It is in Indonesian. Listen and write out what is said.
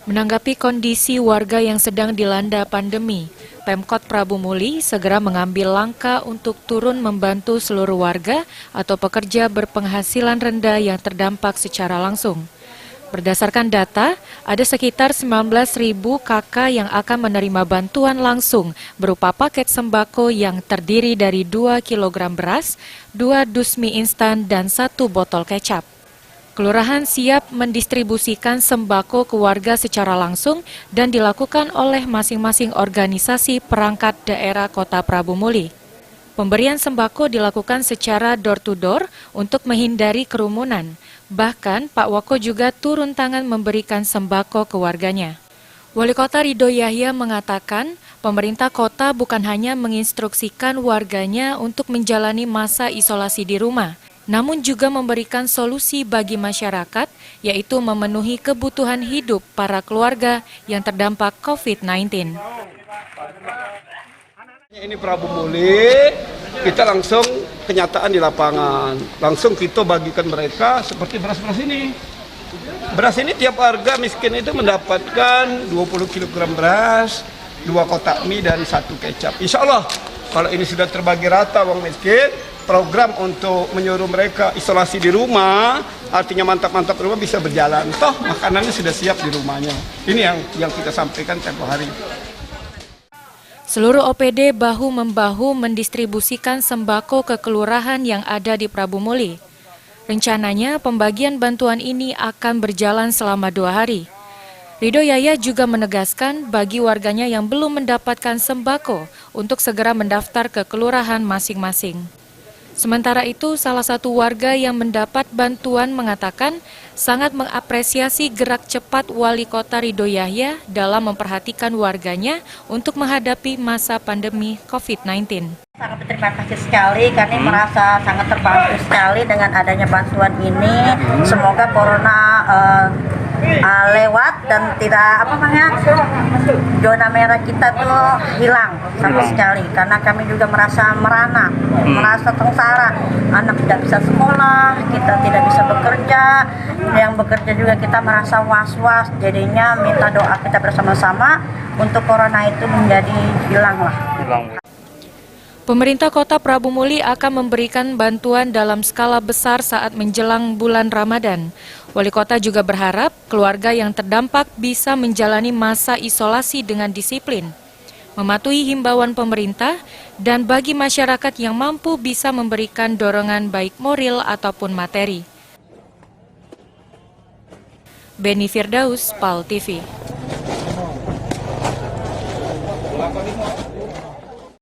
Menanggapi kondisi warga yang sedang dilanda pandemi, Pemkot Prabu Muli segera mengambil langkah untuk turun membantu seluruh warga atau pekerja berpenghasilan rendah yang terdampak secara langsung. Berdasarkan data, ada sekitar 19.000 KK yang akan menerima bantuan langsung berupa paket sembako yang terdiri dari 2 kg beras, 2 dus mie instan, dan 1 botol kecap. Kelurahan siap mendistribusikan sembako ke warga secara langsung dan dilakukan oleh masing-masing organisasi perangkat daerah Kota Prabu Muli. Pemberian sembako dilakukan secara door-to-door untuk menghindari kerumunan. Bahkan Pak Woko juga turun tangan memberikan sembako ke warganya. Wali Kota Ridho Yahya mengatakan, pemerintah kota bukan hanya menginstruksikan warganya untuk menjalani masa isolasi di rumah, namun juga memberikan solusi bagi masyarakat, yaitu memenuhi kebutuhan hidup para keluarga yang terdampak COVID-19. Ini Prabu Muli, kita langsung kenyataan di lapangan, langsung kita bagikan mereka seperti beras-beras ini. Beras ini tiap warga miskin itu mendapatkan 20 kg beras, 2 kotak mie dan 1 kecap. Insya Allah kalau ini sudah terbagi rata orang miskin, program untuk menyuruh mereka isolasi di rumah, artinya mantap-mantap rumah bisa berjalan. Toh makanannya sudah siap di rumahnya. Ini yang kita sampaikan tempo hari. Seluruh OPD bahu-membahu mendistribusikan sembako ke kelurahan yang ada di Prabu Muli. Rencananya pembagian bantuan ini akan berjalan selama 2 hari. Ridho Yahya juga menegaskan bagi warganya yang belum mendapatkan sembako untuk segera mendaftar ke kelurahan masing-masing. Sementara itu, salah satu warga yang mendapat bantuan mengatakan sangat mengapresiasi gerak cepat Wali Kota Ridho Yahya dalam memperhatikan warganya untuk menghadapi masa pandemi COVID-19. Sangat berterima kasih sekali, kami merasa sangat terbantu sekali dengan adanya bantuan ini. Semoga corona lewat dan tidak zona merah kita tuh hilang sama sekali, karena kami juga merasa merana, merasa sengsara, anak tidak bisa sekolah, kita tidak bisa bekerja, yang bekerja juga kita merasa was-was, jadinya minta doa kita bersama-sama untuk corona itu menjadi hilang lah. Pemerintah Kota Prabu Muli akan memberikan bantuan dalam skala besar saat menjelang bulan Ramadan. Wali Kota juga berharap keluarga yang terdampak bisa menjalani masa isolasi dengan disiplin, mematuhi himbauan pemerintah, dan bagi masyarakat yang mampu bisa memberikan dorongan baik moral ataupun materi. Beni Firdaus, PAL TV.